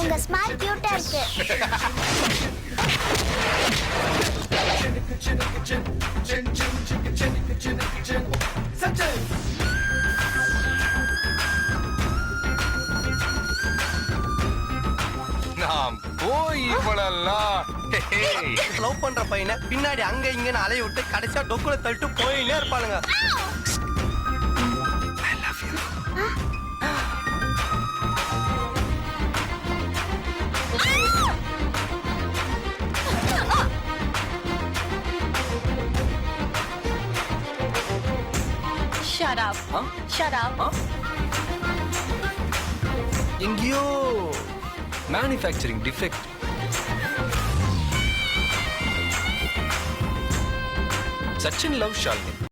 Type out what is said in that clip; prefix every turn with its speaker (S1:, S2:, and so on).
S1: உங்க ஸ்மைல் கியூட்டா இருக்கு.
S2: நாம் போய் இவ்வளெல்லாம்
S3: லவ் பண்ற பையனை பின்னாடி அங்க இங்கன்னு அலைய விட்டு கடைசியா டொக்குல தள்ளிட்டு போயினே இருப்பானுங்க.
S4: Shut up. Shut up.
S2: எங்கேயோ manufacturing defect. Sachin love Shalini.